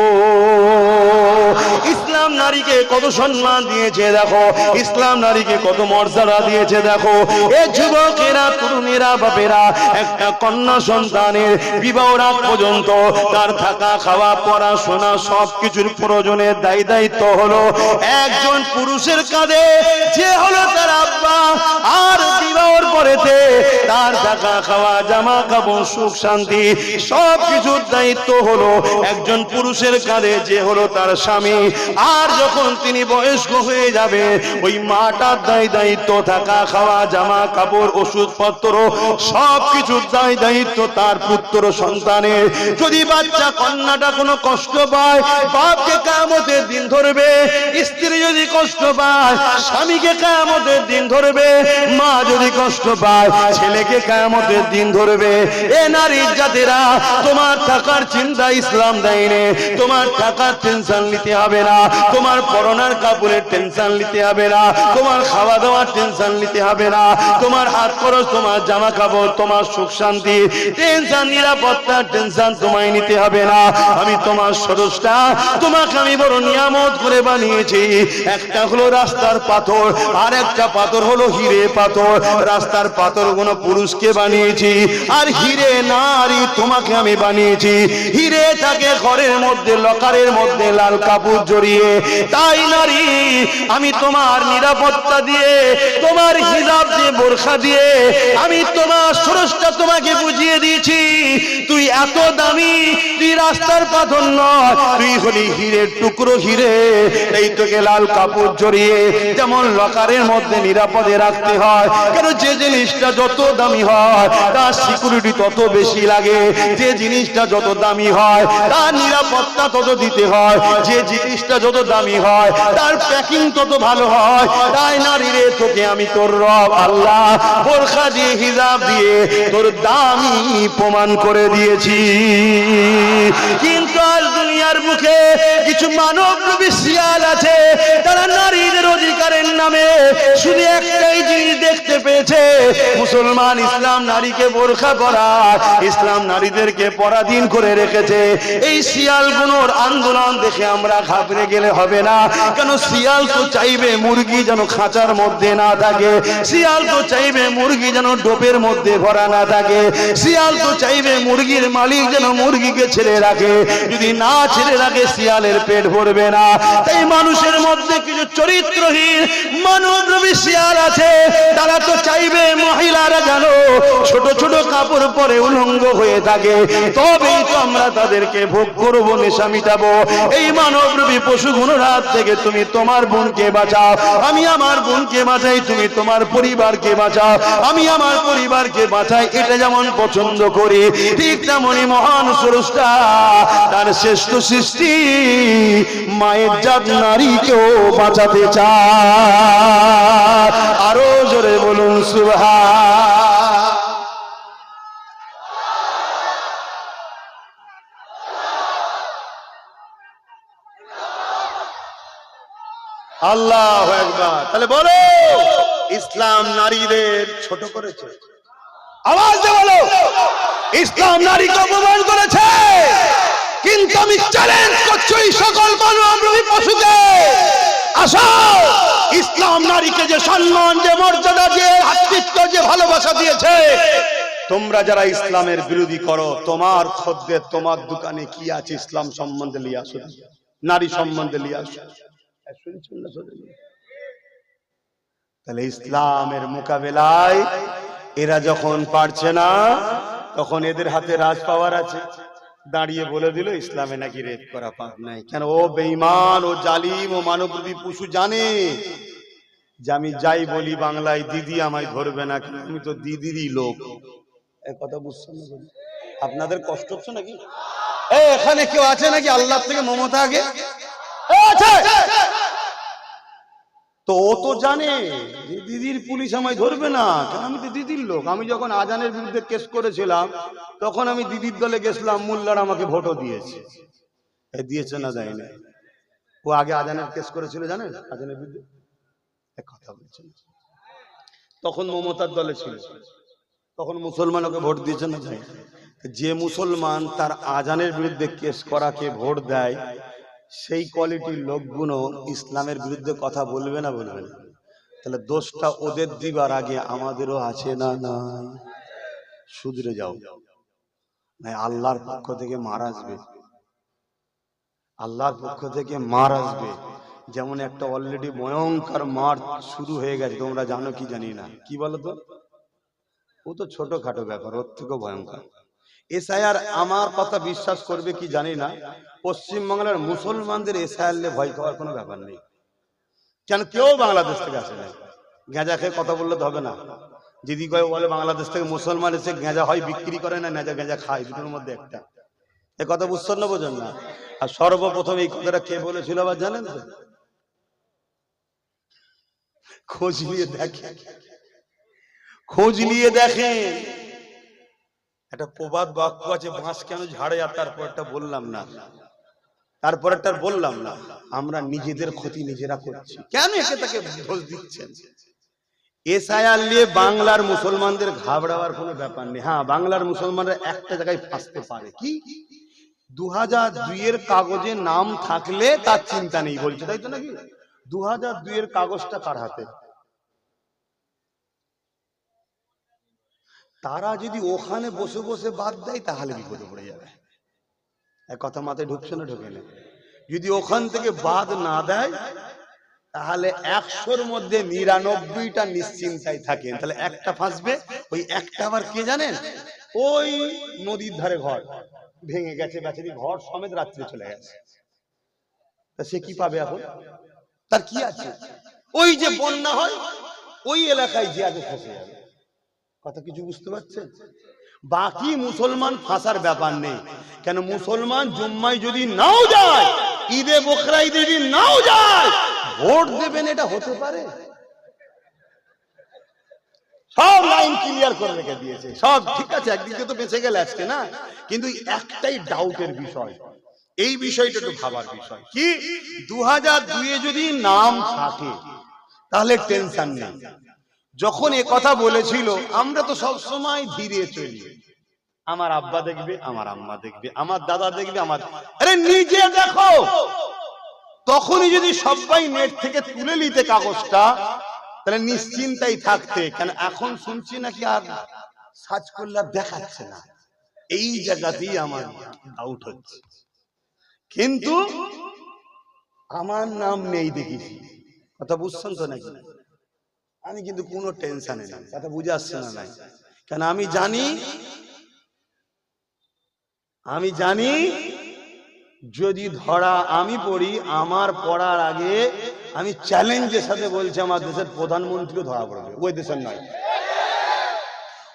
ইসলাম নারীকে কত সম্মান দিয়েছে দেখো, ইসলাম নারীকে কত মর্যাদা দিয়েছে দেখো। এ যুবকেরা, তরুণেরা, বাপেরা, একটা কন্যা সন্তানের বিবাহ রাত পর্যন্ত তার থাকা, খাওয়া, পড়াশোনা সবকিছুর প্রয়োজনের দায়িত্ব হলো একজন পুরুষের কাঁধে, যে হলো তার আব্বা। আর বিবাহর পরেতে তার থাকা, খাওয়া, জামা কাপড়, সুখ শান্তি সবকিছুর দায়িত্ব হলো একজন পুরুষের কাঁধে, যে হলো তার স্বামী। আর যখন তিনি বয়স্ক হয়ে যাবে, ওই মাটার দায়িত্ব থাকা, খাওয়া, জামা কাপড়, ওষুধপত্র সবকিছুর দায়িত্ব তার পুত্র সন্তানের। যদি বাচ্চা কন্যাটা কোনো কষ্ট পায়, বাপকে কিয়ামতের দিন ধরবে। স্ত্রী যদি কষ্ট পায়, স্বামীকে কিয়ামতের দিন ধরবে। মা যদি কষ্ট পায়, ছেলেকে কিয়ামতের দিন ধরবে। এ নারীর জাতেরা, তোমার টাকার চিন্তা ইসলাম দেয়নি। তোমার টাকার টেনশন নিতে হবে না, তোমার পরনার কাপড়ের টেনশন নিতে হবে না, তোমার খাওয়া দাওয়ার টেনশন নিতে হবে না, তোমার হাত খরচ, তোমার জামা কাপড়, তোমার সুখ শান্তি টেনশন, নিরাপত্তার টেনশন তোমায় নিতে হবে না। আমি তোমার স্রষ্টা, তোমাকে আমি বড় নিয়ামত করে বানিয়েছি। একটা হলো রাস্তার পাথর, আর একটা পাথর হলো হিরে পাথর। রাস্তার পাথর গুলো পুরুষকে বানিয়েছি, আর হিরে নারী তোমাকে আমি বানিয়েছি। হিরে থাকে ঘরের মধ্যে, লকারের মধ্যে লাল কাপড় জড়িয়ে। তাই নারী, আমি তোমার নিরাপত্তা দিয়ে, তোমার হিজাব দিয়ে, বোরখা দিয়ে আমি তোমার স্রষ্টা তোমাকে বুঝিয়ে দিয়েছি। তুই এত দামি, তুই রাস্তার পাথর নয়, তুই হলি হিরের টুকরো হিরে। এই তোকে লাল কাপড় জড়িয়ে যেমন লকারের মধ্যে নিরাপদে রাখতে হয়। কেন? যে জিনিসটা যত দামি হয় তার সিকিউরিটি তত বেশি লাগে। যে জিনিসটা যত দামি হয় তার নিরাপত্তা তত দিতে হয়। যে জিনিসটা যত দামি হয় তার প্যাকিং তত ভালো হয়। তাই নারী রে, তোকে আমি তোর রব আল্লাহ বোরখা দিয়ে, হিজাব দিয়ে তোর দামি প্রমাণ করে দিয়েছি। কিন্তু আজ দুনিয়ার মুখে কিছু মানবরূপী শিয়াল আছে, তারা নারীদের অধিকারের নামে শুধু একটাই জিনিস দেখতে পেয়েছে, মুসলমান ইসলাম নারীকে বোরখা পরা, ইসলাম নারীদেরকে পরাধীন করে রেখেছে। এই শিয়ালগুলোর আন্দোলন দেখে আমরা ঘাবড়ে গেলে হবে না। কেন? শিয়াল তো চাইবে মুরগি যেন খাঁচার মধ্যে না থাকে, শিয়াল তো চাইবে মুরগি যেন ডোপের মধ্যে ভরা না থাকে, শিয়াল তো চাইবে মুরগির মালিক যেন মুরগিকে ছেড়ে রাখে। যদি না ছেড়ে রাখে শিয়ালের পেট ভরবে না। তাই মানুষের মধ্যে কিছু চরিত্রহীন মানবরূপী শিয়াল আছে, তারা তো চাইবে মহিলারা যেন ছোট ছোট কাপড় পরে উলঙ্গ হয়ে থাকে, তবেই তো আমরা তাদেরকে ভোগ করবো, নেশা মিটাবো। এই মানবরূপী পশুগুলোর হাত থেকে তুমি তোমার বোনকে বাঁচাও, আমি আমার বোনকে বাঁচাই, তুমি তোমার পরিবারকে বাঁচাও, আমি আমার পরিবারকে বাঁচাই। এটা যেমন পছন্দ করি, ঠিক তেমনি মহান স্রষ্টা তার শ্রেষ্ঠ সৃষ্টি মায়ের জাত নারীকেও বাঁচাতে চায়। আরো জোরে বলুন সুবহান। আল্লাহু আকবার। তাহলে বলো, ইসলাম নারীদের ছোট করেছে? আওয়াজ দিয়ে বলো, ইসলাম নারীকে অপমান করেছে। কিন্তু আমি চ্যালেঞ্জ করছি এই সকল মানবরূপী পশুকে, আসো, ইসলাম নারীকে যে সম্মান, যে মর্যাদা, যে আত্মীত্ব, যে ভালোবাসা দিয়েছে, তোমরা যারা ইসলামের বিরোধী করো, তোমার খদ্দের তোমার দোকানে কি আছে ইসলাম সম্বন্ধে নিয়ে আসো, নারী সম্বন্ধে নিয়ে আসো। তাহলে ইসলামের মোকাবেলায় এরা যখন পারছে না, তখন এদের হাতে রাজ পাওয়ার আছে, দাঁড়িয়ে বলে দিল ইসলামে নাকি রেপ করা পাপ নাই। কেন? ও বেঈমান, ও জালিম, ও মানবরূপী পশু জানে যে আমি যাই বলি বাংলায় দিদি আমায় ধরবে না, কেন আমি তো দিদিরই লোক। এই কথা বুঝছেন না? আপনাদের কষ্ট হচ্ছে নাকি? এখানে কেউ আছে নাকি আল্লাহ থেকে মমতা আগে আছে? তো ও তো জানে যে দিদির পুলিশ আমায় ধরবে না, কেন আমি তো দিদির লোক। আমি যখন আজানের বিরুদ্ধে কেস করেছিলাম, তখন আমি দিদির দলে গেছিলাম, মোল্লার আমাকে ভোটও দিয়েছে। দিয়েছে না দেয়নি? ও আগে আজানের কেস করেছিল, জানেন, আজানের বিরুদ্ধে। কথা বলছেন, তখন মমতার দলে ছিল, তখন মুসলমান ওকে ভোট দিয়েছে না দেয়? যে মুসলমান তার আজানের বিরুদ্ধে কেস করাকে ভোট দেয়, সেই কোয়ালিটির লোকগুলো ইসলামের বিরুদ্ধে কথা বলবে না? বলবে না। তাহলে দোষটা ওদের দিবার আগে আমাদেরও আছে না নাই? শুধরে যাও, নাই আল্লাহর পক্ষ থেকে মার আসবে, আল্লাহর পক্ষ থেকে মার আসবে। যেমন একটা অলরেডি ভয়ঙ্কর মার শুরু হয়ে গেছে, তোমরা জানো কি জানি না, কি বলো তো? ও তো ছোটখাটো ব্যাপার, ওর থেকেও ভয়ঙ্কর। এসআইআর, আমার কথা বিশ্বাস করবে কি জানি না, পশ্চিমবাংলার মুসলমানদের এসআইআর নিয়ে ভয় পাওয়ার কোনো ব্যাপার নেই। কেন? কেউ বাংলাদেশ থেকে আসে না। গাঁজা খেয়ে কথা বললে তো হবে না। যদি কেউ বলে বাংলাদেশ থেকে মুসলমান এসে গাঁজা হয় বিক্রি করে না, গাঁজা খায়, দুটোর মধ্যে একটা। এ কথা বুঝছেন না? বোঝেন না? আর সর্বপ্রথম এই কথাটা কে বলেছিল আবার জানেন তো? খোঁজ নিয়ে দেখেন, খোঁজ নিয়ে দেখেন। একটা প্রবাদ বাক্য আছে, বাঁশ কেন ঝাড়ে, আর তারপরটা বললাম না, তারপরটা বললাম না। আমরা নিজেদের ক্ষতি নিজেরা করছি। কেন একে তাকে দোষ দিচ্ছেন? এসআইআর নিয়ে বাংলার মুসলমানদের ঘাবড়াবার কোনো ব্যাপার নেই। হ্যাঁ, বাংলার মুসলমানরা একটা জায়গায় ফাঁসতে পারে, কি 2002 কাগজে নাম থাকলে তার চিন্তা নেই বলছে, তাই তো নাকি? 2002 কাগজটা কার হাতে? তারা যদি ওখানে বসে বসে বাদ দেয়, তাহলে বিপদে পড়ে যাবে। এক কথা মাথায় ঢুকছে না? ঢুকে না? যদি ওখান থেকে বাদ না দেয়, তাহলে 100-র মধ্যে 99টা নিশ্চিন্তায় থাকেন, তাহলে একটা ফাঁসবে। ওই একটা আবার কে জানেন? ওই নদীর ধারে ঘর ভেঙে গেছে, বেচারি ঘর সমেত রাত্রে চলে গেছে, তা সে কি পাবে এখন? তার কি আছে? ওই যে বন্যা হয়, ওই এলাকায় যে আগে ফসে যাবে। কথা কিছু বুঝতে পারছেন? বাকি মুসলমান ফাঁসার ব্যাপার নেই। কেন? মুসলমান জুম্মায় যদি নাও যায়, ঈদে বকরা ঈদে যদি নাও যায়, ভোট দেবেন, এটা হতে পারে? সব লাইন ক্লিয়ার করে রেখে দিয়েছে, সব ঠিক আছে, একদিকে তো বেঁচে গেলে আজকে না। কিন্তু একটাই ডাউটের বিষয়, এই বিষয়টা একটু ভাবার বিষয়, কি 2002 যদি নাম থাকে তাহলে টেনশন নেই। যখন এ কথা বলেছিল, আমরা তো সব সময় ধীরে চলি, আমার আব্বা দেখবে, আমার আম্মা দেখবে, আমার দাদা দেখবে, আমার, আরে নিজে দেখো। তখনই যদি সবাই নেট থেকে তুলে নিতে কাগজটা, তাহলে নিশ্চিন্তাই থাকতে। কেন এখন শুনছি নাকি আর সার্চ করলে দেখাচ্ছে না। এই জায়গাতেই আমার ডাউট হচ্ছে। কিন্তু আমার নাম নেই দেখেছি। কথা বুঝছেন তো নাকি? আমি কিন্তু কোনো টেনশনে নেই, কথা বুঝে আসছে না নাই? কেন আমি জানি যদি ধরা আমি পড়ি, আমার পড়ার আগে আমি চ্যালেঞ্জের সাথে বলছি আমার দেশের প্রধানমন্ত্রীও ধরা পড়বে। ওই দেশের নয়,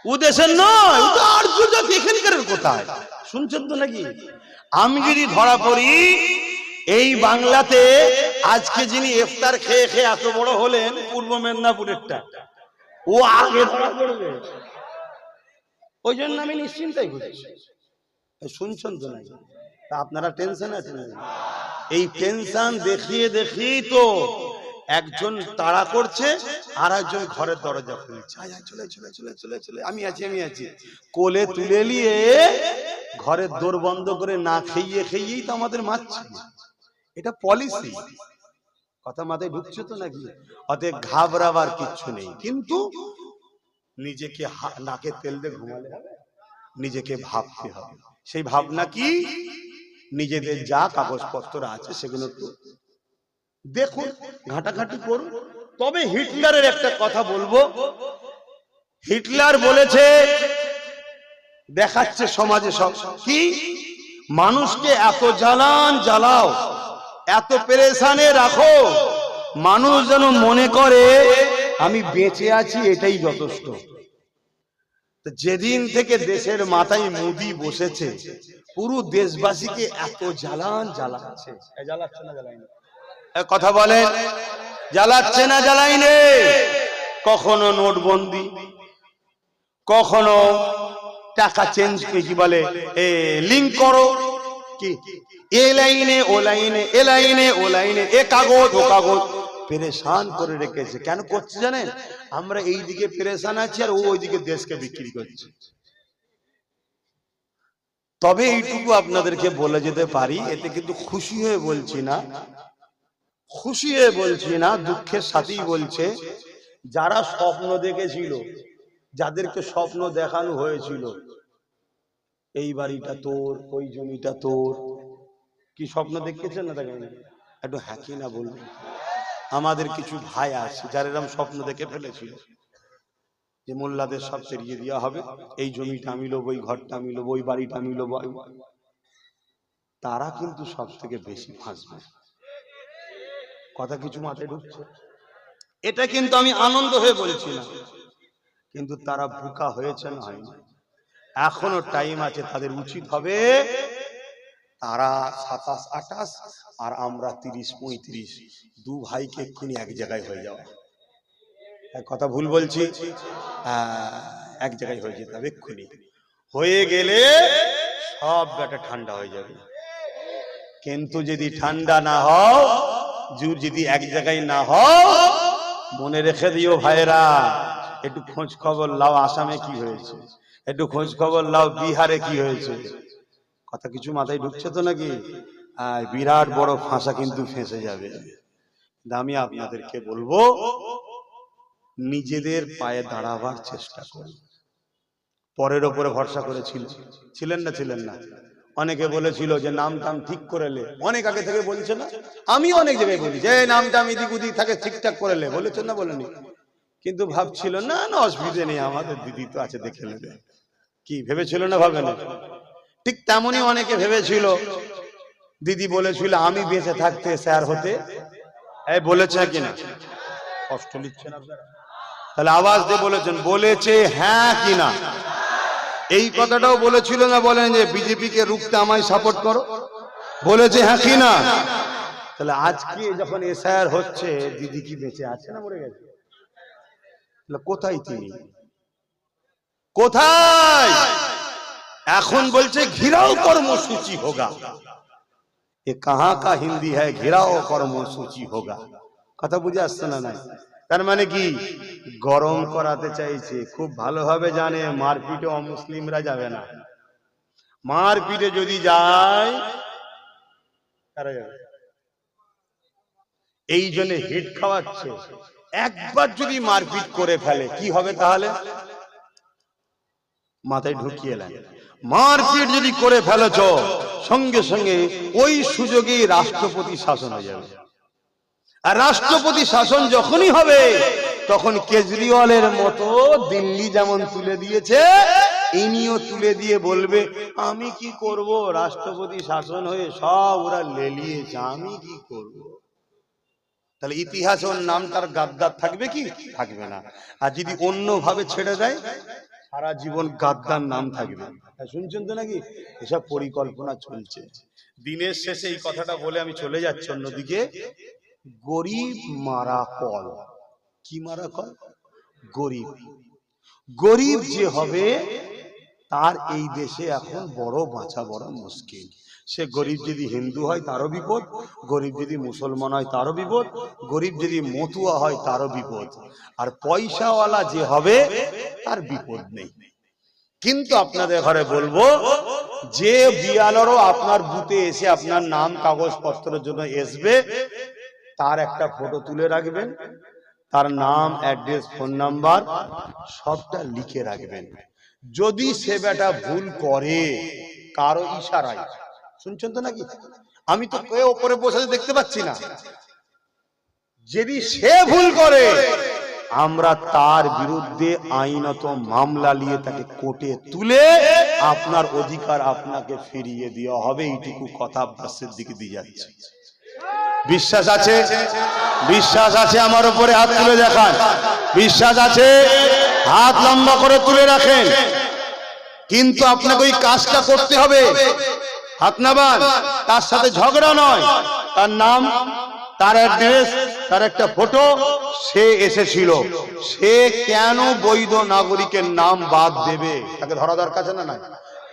ও দেশের নয়, ও তো আর্য জাতি, এখানকার কোথায় শুনছেন তো নাকি? আমি যদি ধরা পড়ি এই বাংলাতে, আজকে যিনি ইফতার খেয়ে খেয়ে এত বড় হলেন পূর্ব মেদিনীপুরেরটা, ও আগে ধরা পড়বে। ওই জন্য আমি নিশ্চিন্তাই করছি। শুনছেন তো নাকি? আপনারা টেনশন আছেন? এই টেনশন দেখিয়ে দেখিয়ে তো একজন তাড়া করছে, আর একজন ঘরের দরজা খুলছে, চলে চলে চলে চলে চলে, আমি আছি কোলে তুলে নিয়ে ঘরের দোর বন্ধ করে না খেয়েই তো আমাদের মারছে। এটা পলিসি। কথা মাথায় ঢুকছে তো নাকি? অতএব ঘাবড়াবার কিচ্ছু নেই, কিন্তু নিজেকে নাকে তেল দিয়ে ঘুমালে হবে, নিজেকে ভাবতে হবে। সেই ভাবনা কি? নিজেদের যা কাগজপত্র আছে সেগুলো একটু দেখুন, ঘাটাঘাটি করুন। তবে হিটলারের একটা কথা বলবো। হিটলার বলেছে, দেখাচ্ছে সমাজে সব কি, মানুষকে এত জ্বালাও, এত পেরেশানে রাখো, মানুষ যেন মনে করে আমি বেঁচে আছি, এটাই যথেষ্ট। যেদিন থেকে দেশের মাথায় মোদি বসেছে, পুরো দেশবাসীকে এত জ্বালাচ্ছে। জ্বালাচ্ছে না জ্বালাইনি? কথা বলেন, জ্বালাচ্ছে না জ্বালাইনি? কখনো নোটবন্দি, কখনো টাকা চেঞ্জ, কি বলে লিঙ্ক করো, কি এ লাইনে ও লাইনে, এ লাইনে ও লাইনে, এ কাগজ ও কাগজ, পেরেশান করে রেখেছে। কেন করছে জানেন? আমরা এই দিকে পেরেশান আছি আর ও ওইদিকে দেশকে বিক্রি করছে। তবে এইটুকু আপনাদেরকে বলে যেতে পারি, এতে কিন্তু খুশি হয়ে বলছি না, দুঃখের সাথেই বলছে, যারা স্বপ্ন দেখেছিল, যাদেরকে স্বপ্ন দেখানো হয়েছিল, এই বাড়িটা তোর, ওই জমিটা তোর, কি স্বপ্ন দেখেছেন না? দেখেন একটু হ্যাকি না বলবেন? আমাদের কিছু ভাই আছে যারা এরকম স্বপ্ন দেখে ফেলেছিল যে মোল্লাদের সব তেড়িয়ে দেওয়া হবে, এই জমিটা আমি লোবো, ওই ঘরটা আমি লোবো, ওই বাড়িটা আমি লোবো। তারা কিন্তু সব থেকে বেশি ফাঁসবে। কথা কিছু মাথায় ঢুকছে? এটা কিন্তু আমি আনন্দ হয়ে বলছি না, কিন্তু তারা বোকা হয়েছে না হয়নি? এখনো টাইম আছে, তাদের উচিত হবে, তারা 27, 28 আর আমরা 30, 35, দু ভাইকে এক্ষুনি এক জায়গায় হয়ে যাওয়া। কথা ভুল বলছি? এক জায়গায় হয়ে যেতে হবে এক্ষুনি। হয়ে গেলে সব ব্যাটা ঠান্ডা হয়ে যাবে। কিন্তু যদি ঠান্ডা না হও, যদি এক জায়গায় না হও, মনে রেখে দিও ভাইরা, একটু খোঁজ খবর লাও আসামে কি হয়েছে, একটু খোঁজ খবর লাও বিহারে কি হয়েছে। কথা কিছু মাথায় ঢুকছে তো নাকি? বিরাট বড় ফাঁসা কিন্তু ফেঁসে যাবে। আমি আপনাদেরকে বলবো, নিজেদের পায়ে দাঁড়াবার চেষ্টা করুন। পরের ওপরে ভরসা করে ছিলেন না? অনেকে বলেছিল যে নাম টাম ঠিক করে লে, অনেক আগে থেকে বলছে না? আমি অনেক জায়গায় বলি যে নাম টাম এদিক ওদিক থাকে ঠিকঠাক করে লে, বলেছেন না বলেনি? কিন্তু ভাবছিল না অসুবিধা নেই, আমাদের দিদি তো আছে, দেখে নেবে। কি ভেবেছিল না? ভাবে না? ঠিক তেমনই অনেকে ভেবেছিল, দিদি বলেছিল আমি বেঁচে থাকতে স্যার হতে, বলেছে কিনা? কষ্ট লিখছেন আপনারা? তাহলে আওয়াজ দিয়ে বলেছেন, বলেছে হ্যাঁ কিনা? এই কথাটাও বলেছিল না? বলেন যে বিজেপি কে রুখতে আমায় সাপোর্ট করো, বলেছে হ্যাঁ কিনা? তাহলে আজকে যখন এসআইআর হচ্ছে, দিদি কি বেঁচে আছে না মরে গেছে? কোথায় তিনি? কোথায়? এখন বলছে ঘিরাও কর্মসূচি হোগা। এ কাহা কা হিন্দি হ্যায় ঘিরাও কর্মসূচি হোগা? কথা বুঝে আসছে না? নাই? তার মানে কি? গরম করাতে চাইছে। খুব ভালোভাবে জানে মারপিটে অমুসলিমরা যাবে না। মারপিটে যদি যায় তারা যাবে। এই জন্য হিট খাওয়াচ্ছে। একবার যদি মারপিট করে ফেলে কি হবে তাহলে? মাথায় ঢুকিয়ে নেন। মারপিট যদি করে ফেলেছ, সঙ্গে সঙ্গে ওই সুযোগেই রাষ্ট্রপতি শাসন হয়ে যাবে। আর রাষ্ট্রপতি শাসন যখনই হবে, তখন কেজরিওয়ালের মতো দিল্লি যেমন তুলে দিয়েছে, ইনিও তুলে দিয়ে বলবে আমি কি করব, রাষ্ট্রপতি শাসন হয়ে সব ওরা লেলিয়েছে, আমি কি করব। তাহলে ইতিহাসে ওর নামটার গাদ্দার থাকবে কি? থাকবে না। আর যদি অন্যভাবে ছেড়ে দেয়, সারা জীবন গাদ্দার নাম থাকবে। শুনছেন তো নাকি? এসব পরিকল্পনা চলছে। দিনের শেষে এই কথাটা বলে আমি চলে যাচ্ছি অন্যদিকে। গরিব মারা কল। কি মারা কল? গরিব। গরিব যে হবে তার এই দেশে এখন বড় বাঁচা বড় মুশকিল। সে গরিব যদি হিন্দু হয় তারও বিপদ, গরিব যদি মুসলমান হয় তারও বিপদ, গরিব যদি মতুয়া হয় তারও বিপদ, আর পয়সাওয়ালা যে হবে তার বিপদ নেই। কিন্তু আপনাদের ঘরে বলবো, যে বিয়ালরও আপনার বুথে এসে আপনার নাম কাগজপত্রের জন্য আসবে, তার একটা ফটো তুলে রাখবেন, তার নাম, অ্যাড্রেস, ফোন নাম্বার সবটা লিখে রাখবেন। যদি সে বেটা ভুল করে কারো ইশারায়, শুনছেন তো নাকি? আমি তো কেউ ওপরে বসে দেখতে পাচ্ছি না, যদি সে ভুল করে আমরা তার বিরুদ্ধে আইনত মামলা নিয়ে তাকে কোর্টে তুলে আপনার অধিকার আপনাকে ফিরিয়ে দেওয়া হবে। এইটুকু কথা আব্বাসের দিকে দিয়ে যাচ্ছে। বিশ্বাস আছে? বিশ্বাস আছে? আমার উপরে হাত তুলে দেখান। বিশ্বাস আছে? হাত লম্বা করে তুলে রাখেন। কিন্তু আপনাকে ওই কাজটা করতে হবে। হাত নামান, তার সাথে ঝগড়া নয়, তার নাম, তার অ্যাড্রেস, তার একটা ফটো, সে এসেছিল, সে কেন বৈধ নাগরিকের নাম বাদ দেবে? তাকে ধরা দরকার আছে না? নাই?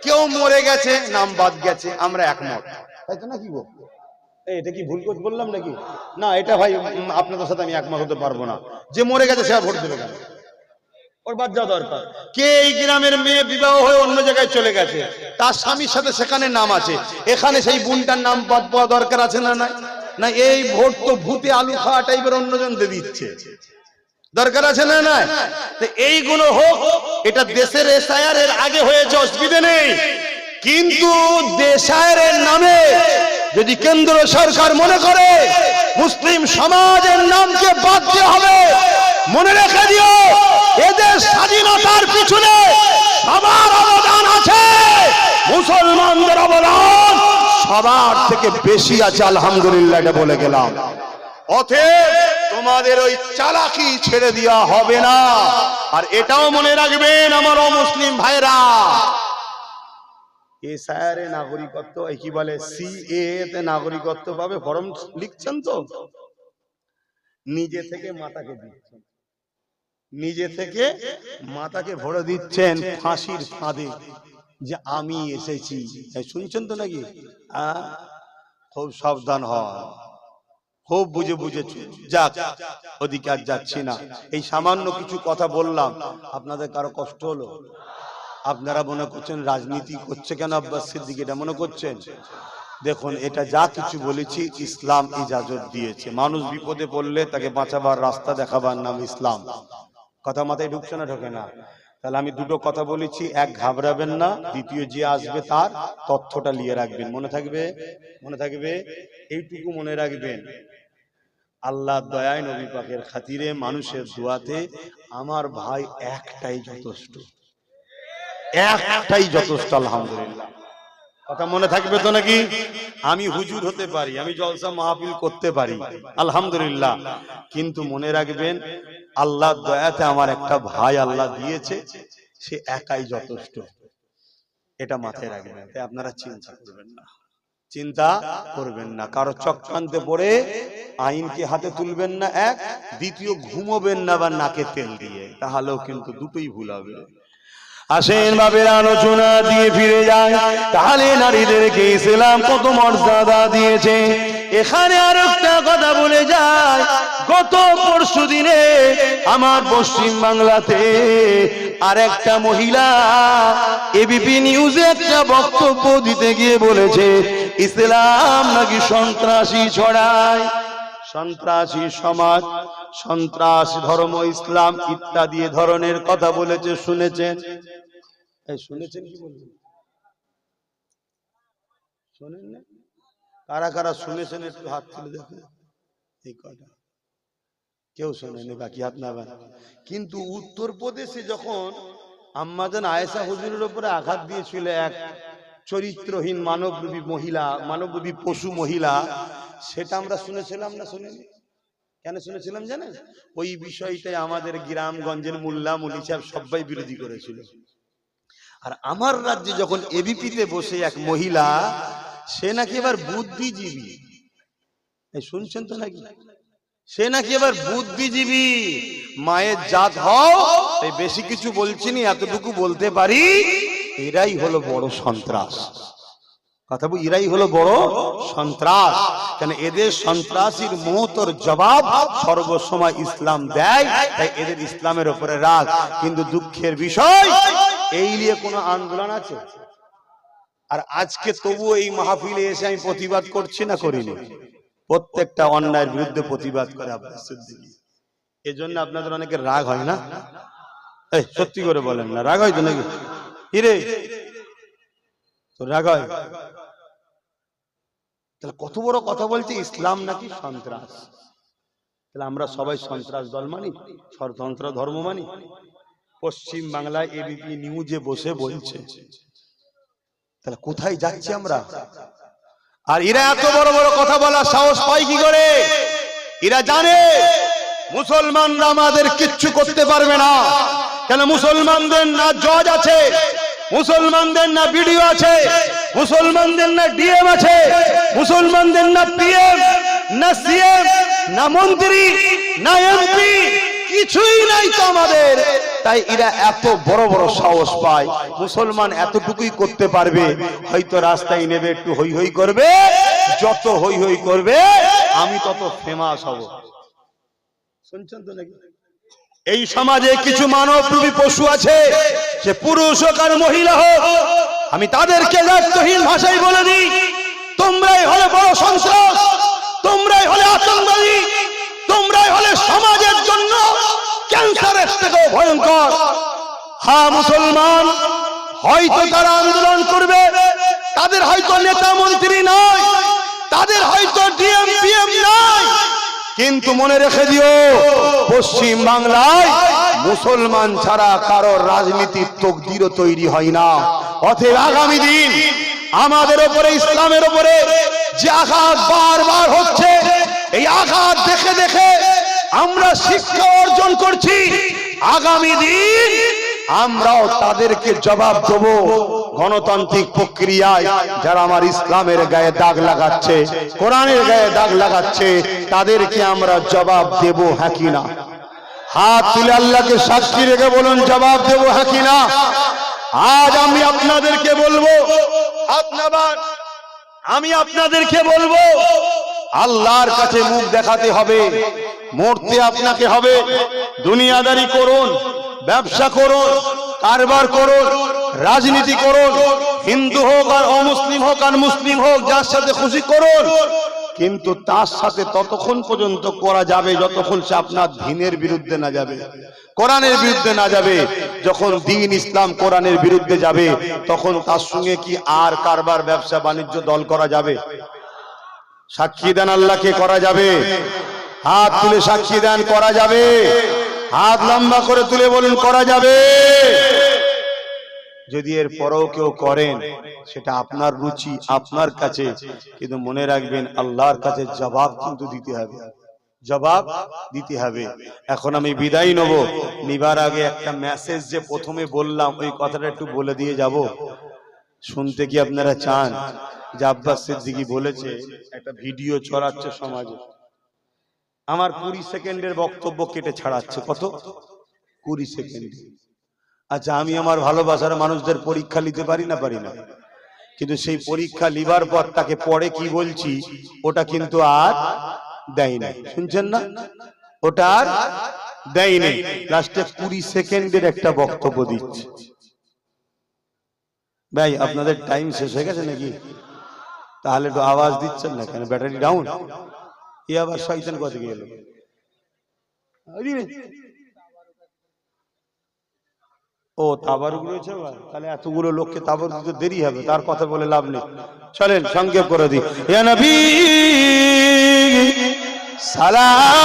কেউ মরে গেছে, নাম বাদ গেছে, আমরা একমত, তাই তো নাকি গো? এটা কি ভুল করে বললাম নাকি? না, এটা ভাই আপনাদের সাথে আমি একমত হতে পারবো না। যে মরে গেছে সে ভোট দেবে কেন? ওর বাদ যাওয়া দরকার। কে এই গ্রামের মেয়ে বিবাহ হয়ে অন্য জায়গায় চলে গেছে, তার স্বামীর সাথে সেখানে নাম আছে, এখানে সেই বোনটার নাম বাদ পাওয়া দরকার আছে না? নাই না? এই ভোট তো ভূতে আলু খাওয়া টাইপের অন্যজন দিয়ে দিচ্ছে, দরকার আছে না? নাই? এইগুলো হোক, এটা দেশের এসআইআর এর আগে হয়েছে, অসুবিধা নেই। কিন্তু দেশায়ের নামে যদি কেন্দ্র সরকার মনে করে মুসলিম সমাজের নামকে বাদ দেওয়া হবে, মনে রেখে দিও, এদের স্বাধীনতার পিছনে সবার অবদান আছে, মুসলমানদের অবদান সবার থেকে বেশি আছে, আলহামদুলিল্লাহ। এটা বলে গেলাম। অতএব তোমাদের ওই চালাকি ছেড়ে দেওয়া হবে না। আর এটাও মনে রাখবেন আমার অমুসলিম ভাইরা, এসআইআর এ নাগরিকত্ব, কি বলে সিএ তে নাগরিকত্ব পাবে, ফর্ম লিখছেন তো, নিজে থেকে মাতাকে দিচ্ছেন, নিজে থেকে মাতাকে ভরে দিচ্ছেন ফাঁসির ফাঁদে, যে আমি এসেছি। শুনছেন তো নাকি? খুব সাবধান হন, খুব বুঝে বুঝে। যাক, ওদিকে আর যাচ্ছি না। এই সামান্য কিছু কথা বললাম, আপনাদের কারো কষ্ট হলো? আপনারা মনে করছেন রাজনীতি করছে কেন আব্বাস সিদ্দিকী, এটা মনে করছেন? দেখুন, এটা যা কিছু বলেছি ইসলাম ইজাজত দিয়েছে। মানুষ বিপদে পড়লে তাকে বাঁচাবার রাস্তা দেখাবার নাম ইসলাম। কথা মাথায় ঢুকছে না? ঢোকে না? তাহলে আমি দুটো কথা বলেছি, এক ঘাবড়াবেন না, দ্বিতীয় যে আসবে তার তথ্যটা নিয়ে রাখবেন। মনে থাকবে? মনে থাকবে? এইটুকু মনে রাখবেন, আল্লাহ দয়ায়, নবী পাকের খাতিরে, মানুষের দোয়াতে আমার ভাই একটাই যথেষ্ট, একটাই যথেষ্ট, আলহামদুলিল্লাহ। কথা মনে থাকবে তো নাকি? আমি হুজুর হতে পারি, আমি জলসা মাহফিল করতে পারি, আলহামদুলিল্লাহ, কিন্তু মনে রাখবেন আল্লাহ দয়াতে আমার একটা ভাই আল্লাহ দিয়েছে, সে একাই যথেষ্ট। এটা মাথায় রাখবেন। তাই আপনারা চিন্তা করবেন না, চিন্তা করবেন না, কারো চক্রান্তে পড়ে আইনকে হাতে তুলবেন না। এক, দ্বিতীয় ঘুমোবেন না বা নাকে তেল দিয়ে, তাহলেও কিন্তু দুটোই ভুল হবে। আসেন বাবের আলোচনা দিয়ে ফিরে যায়, তাহলে নারীদেরকে ইসলাম কত মর্যাদা দিয়েছে। এখানে আর একটা কথা বলে যায়, গত পরশু দিনে আমার পশ্চিম বাংলাতে আর একটা মহিলা এবিপি নিউজে একটা বক্তব্য দিতে গিয়ে বলেছে ইসলাম নাকি সন্ত্রাসী ছড়ায়, সন্ত্রাসী সমাজ, সন্ত্রাস ধর্ম, ইসলাম ইত্যাদি ধরনের কথা বলেছে, শুনেছেন? এই শুনেছেন কি বলছেন? শোনেন না? কারা কারা শুনেছেন একটু হাত তুলে দেখেন। এই কয়টা কেউ শোনেনি, বাকি হাত নামান। কিন্তু উত্তরপ্রদেশে যখন আম্মাজান আয়েশা হুজুরের উপরে আঘাত দিয়েছিল এক চরিত্রহীন মানবরূপী মহিলা, মানবরূপী পশু মহিলা, সেটা আমরা শুনেছিলাম না শুনিনি? কেন শুনেছিলাম জানেন? ওই বিষয়টাই আমাদের গ্রামগঞ্জের মোল্লা মুলি সাহেব সবাই বিরোধী করেছিল। আর আমার রাজ্যে যখন এবিপিতে বসে এক মহিলা, সে নাকি এবার বুদ্ধিজীবী, শুনছেন তো নাকি? সে নাকি এবার বুদ্ধিজীবী, মায়ের জাত হও, তাই বেশি কিছু বলছিনি, এতটুকু বলতে পারি, এরাই হলো বড় সন্ত্রাস। কথা বল, এরাই হলো বড় সন্ত্রাস। কেন এদের সন্ত্রাসীর মুহূর্তের জবাব সর্বসময় ইসলাম দেয়, তাই এদের ইসলামের উপরে রাগ। কিন্তু দুঃখের বিষয়, এই নিয়ে কোনো আন্দোলন আছে? আর আজকে তবুও এই মাহফিলে এসে আমি প্রতিবাদ করছি না করিনি? প্রত্যেকটা অন্যায়ের বিরুদ্ধে প্রতিবাদ করে আব্বাস সিদ্দিকী। এজন্য আপনাদের অনেকের রাগ হয় না? এই সত্যি করে বলেন না, রাগ হয় তো নাকি? হিরে তো রাগ হয়? তাহলে কত বড় কথা বলছে, ইসলাম নাকি সন্ত্রাস। তাহলে আমরা সবাই সন্ত্রাস দল মানি, স্বতন্ত্র ধর্ম মানি? পশ্চিম বাংলায় এবিপি নিউজে বসে বলছে, তাহলে কোথায় যাচ্ছি আমরা? আর এরা এত বড় বড় কথা বলার সাহস পায় কি করে? এরা জানে মুসলমানরা আমাদের কিচ্ছু করতে পারবে না। কেন? মুসলমানদের না জজ আছে, মুসলমানদের না বিডিও আছে, মুসলমানদের না ডিএম আছে, মুসলমানদের না পিএম, না সিএম, না মন্ত্রী, না এমপি, কিছুই নাই তো আমাদের। তাই এরা এত বড় বড় সাহস পায়। মুসলমান এতটুকুই করতে পারবে, হয়তো রাস্তায় নেবে, একটু হই হই করবে, যত হই হই করবে আমি তত ফেমাস হব। শুনছেন তো নাকি? এই সমাজে কিছু মানবরূপী পশু আছে, সে পুরুষ হোক আর মহিলা হোক, আমি তাদেরকে দায়িত্বহীন ভাষায় বলে দিই, তোমরাই হলে বড় সন্ত্রাস, তোমরাই হলে আতঙ্কবাদী, তোমরাই হলে সমাজের জন্য ক্যান্সারের থেকেও ভয়ঙ্কর। হ্যাঁ, মুসলমান হয়তো তারা আন্দোলন করবে, তাদের হয়তো নেতা মন্ত্রী নয়, তাদের হয়তো ডিএম পিএম নয়, কিন্তু মনে রেখে দিও, পশ্চিম বাংলায় মুসলমান ছাড়া কারোর রাজনীতির তকদিরও তৈরি হয় না। অতএব আগামী দিন আমাদের উপরে, ইসলামের উপরে যে আঘাত বারবার হচ্ছে, এই আঘাত দেখে দেখে আমরা শিক্ষা অর্জন করছি। আগামী দিন আমরাও তাদেরকে জবাব দেব। গণতান্ত্রিক প্রক্রিয়ায় যারা আমার ইসলামের গায়ে দাগ লাগাচ্ছে, কোরআনের গায়ে দাগ লাগাচ্ছে, তাদেরকে আমরা জবাব দেব, হ্যাঁ কি না? হাত তুলে আল্লাহকে সাক্ষী রেখে বলুন, জবাব দেব, হ্যাঁ কি না? আজ আমি আপনাদেরকে বলবো, আমি আপনাদেরকে বলবো, আল্লাহর কাছে মুখ দেখাতে হবে, মরতে আপনাকে হবে। দুনিয়াদারি করুন, ব্যবসা করুন, কারবার করুন, রাজনীতি করুন, হিন্দু হোক আর অমুসলিম হোক আর মুসলিম হোক, যার সাথে খুশি করুন, কিন্তু তার সাথে ততক্ষণ পর্যন্ত করা যাবে যতক্ষণ সে আপনার দ্বীনের বিরুদ্ধে না যাবে, কোরআনের বিরুদ্ধে না যাবে। যখন দ্বীন ইসলাম কোরআনের বিরুদ্ধে যাবে, তখন তার সঙ্গে কি আর কারবার ব্যবসা বাণিজ্য দল করা যাবে? সাক্ষী দেন আল্লাহকে, করা যাবে? হাত তুলে সাক্ষী দেন, করা যাবে? হাত লম্বা করে তুলে বলুন, করা যাবে? যদি এর পরেও কেউ করেন, সেটা আপনার রুচি, আপনার কাছে, কিন্তু মনে রাখবেন আল্লাহর কাছে জবাব কিন্তু দিতে হবে, জবাব দিতে হবে। এখন আমি বিদায় নেব, নিবার আগে একটা মেসেজ যে প্রথমে বললাম, ওই কথাটা একটু বলে দিয়ে যাব। শুনতে কি আপনারা চান? যে আব্বাস সিদ্দিকী বলেছে, একটা ভিডিও ছড়াচ্ছে সমাজে, আমার 20 সেকেন্ডের বক্তব্য কেটে ছাড়াচ্ছে। কত? 20 সেকেন্ড। আচ্ছা, আমি আমার ভালোবাসার মানুষদের পরীক্ষা নিতে পারি না? পারি না। কিন্তু সেই পরীক্ষা লিবার পর তাকে পরে কি বলছি, ওটা কিন্তু আর দেয় না। শুনছেন না? ওটা আর দেয় নাই। লাস্টে 20 সেকেন্ডের একটা বক্তব্য দিচ্ছে। ভাই, আপনাদের টাইম শেষ হয়ে গেছে নাকি? তাহলে একটু আওয়াজ দিচ্ছেন না কেন? Battery down? এ আবার শয়তান কথা গেল। ও তাবারুক রয়েছে ভাই, তাহলে এতগুলো লোককে তাবারুক দিতে দেরি হবে, তার কথা বলে লাভ নেই। চলেন সংক্ষেপ করে দিই। ইয়া নবী সালাম